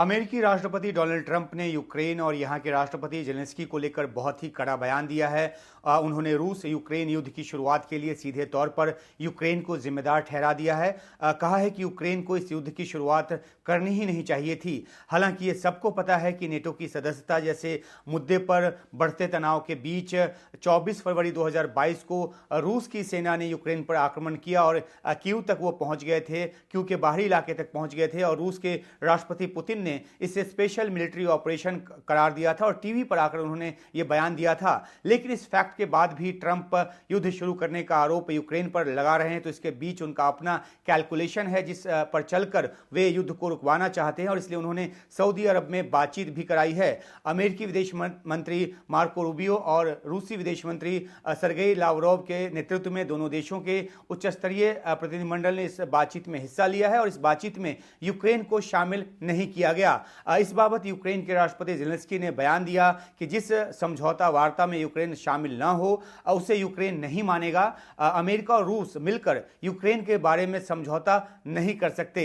अमेरिकी राष्ट्रपति Donald Trump ने यूक्रेन और यहां के राष्ट्रपति जेलेंस्की को लेकर बहुत ही कड़ा बयान दिया है। उन्होंने रूस यूक्रेन युद्ध की शुरुआत के लिए सीधे तौर पर यूक्रेन को जिम्मेदार ठहरा दिया है। कहा है कि यूक्रेन को इस युद्ध की शुरुआत करनी ही नहीं चाहिए थी। हालांकि ये सबको पता है कि नेटो की सदस्यता जैसे मुद्दे पर बढ़ते तनाव के बीच 24 फरवरी 2022 को रूस की सेना ने यूक्रेन पर आक्रमण किया और कीव तक वो पहुंच गए थे, कीव के बाहरी इलाके तक पहुंच गए थे और रूस के राष्ट्रपति पुतिन ने इसे स्पेशल मिलिट्री ऑपरेशन करार दिया था और टीवी पर आकर उन्होंने ये बयान दिया था। लेकिन इस फैक्ट के बाद भी ट्रंप युद्ध शुरू करने का आरोप यूक्रेन पर लगा रहे हैं, तो इसके बीच उनका अपना कैलकुलेशन है जिस पर चलकर वे युद्ध को रुकवाना चाहते हैं और इसलिए उन्होंने सऊदी अरब में बातचीत भी कराई है। अमेरिकी विदेश मंत्री मार्को रूबियो और रूसी विदेश मंत्री सरगेई लावरोव के नेतृत्व में दोनों देशों के उच्च स्तरीय प्रतिनिधिमंडल ने इस बातचीत में हिस्सा लिया है और इस बातचीत में यूक्रेन को शामिल नहीं किया गया। इस बाबत यूक्रेन के राष्ट्रपति जेलेंस्की ने बयान दिया कि जिस समझौता वार्ता में यूक्रेन शामिल न हो उसे यूक्रेन नहीं मानेगा। अमेरिका और रूस मिलकर यूक्रेन के बारे में समझौता नहीं कर सकते।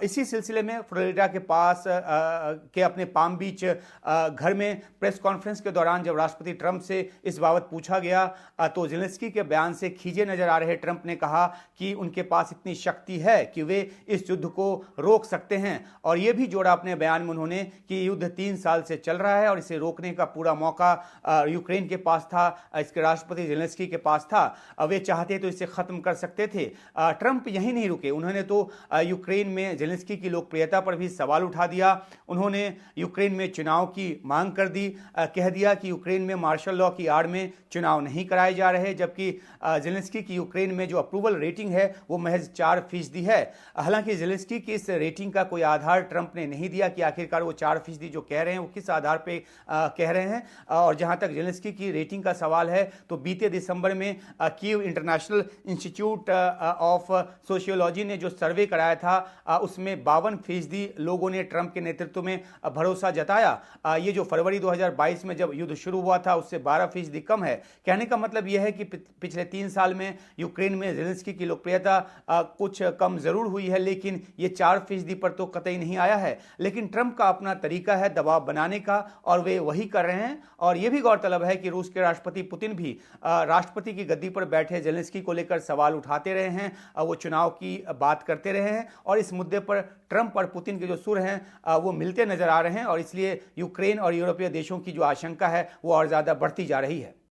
इसी सिलसिले में फ्लोरिडा के पास के अपने पाम बीच घर में प्रेस कॉन्फ्रेंस के दौरान जब राष्ट्रपति ट्रंप से इस बाबत पूछा गया तो जेलेंस्की के बयान से खींचे नजर आ रहे ट्रंप ने कहा कि उनके पास इतनी शक्ति है कि वे इस युद्ध को रोक सकते हैं और यह भी जोड़ा अपने बयान में उन्होंने कि युद्ध 3 साल से चल रहा है और इसे रोकने का पूरा मौका यूक्रेन के पास था, इसके राष्ट्रपति जेलेंस्की के पास था। वे चाहते तो इसे खत्म कर सकते थे। ट्रंप यहीं नहीं रुके, उन्होंने तो यूक्रेन में जेलेंस्की की लोकप्रियता पर भी सवाल उठा दिया। उन्होंने यूक्रेन में चुनाव की मांग कर दी, कह दिया कि यूक्रेन में मार्शल लॉ की आड़ में चुनाव नहीं कराए जा रहे, जबकि जेलेंस्की की यूक्रेन में जो अप्रूवल रेटिंग है वो महज 4% है। हालांकि जेलेंस्की की इस रेटिंग का कोई आधार ट्रंप ने नहीं दिया कि आखिरकार वो 4% जो कह रहे हैं वो किस आधार पे कह रहे हैं। और जहां तक जेलेंस्की की रेटिंग का सवाल है तो बीते दिसंबर में Kyiv international institute of sociology ने जो सर्वे कराया था उसमें 52% लोगों ने ट्रंप के नेतृत्व में भरोसा जताया। ये जो फरवरी 2022 में जब युद्ध शुरू हुआ था उससे 12% कम है। कहने का मतलब यह है कि पिछले 3 साल में यूक्रेन में जेलेंस्की की लोकप्रियता कुछ कम जरूर हुई है, लेकिन ये 4% पर तो कतई नहीं आया है। लेकिन ट्रंप का अपना तरीका है दबाव बनाने का और वे वही कर रहे हैं। और यह भी गौरतलब है कि रूस के राष्ट्रपति पुतिन भी राष्ट्रपति की गद्दी पर बैठे जेलेंस्की को लेकर सवाल उठाते रहे हैं, वो चुनाव की बात करते रहे हैं और इस मुद्दे पर ट्रंप और पुतिन के जो सुर हैं वो मिलते नजर आ रहे हैं और इसलिए यूक्रेन और यूरोपीय देशों की जो आशंका है वो और ज्यादा बढ़ती जा रही है।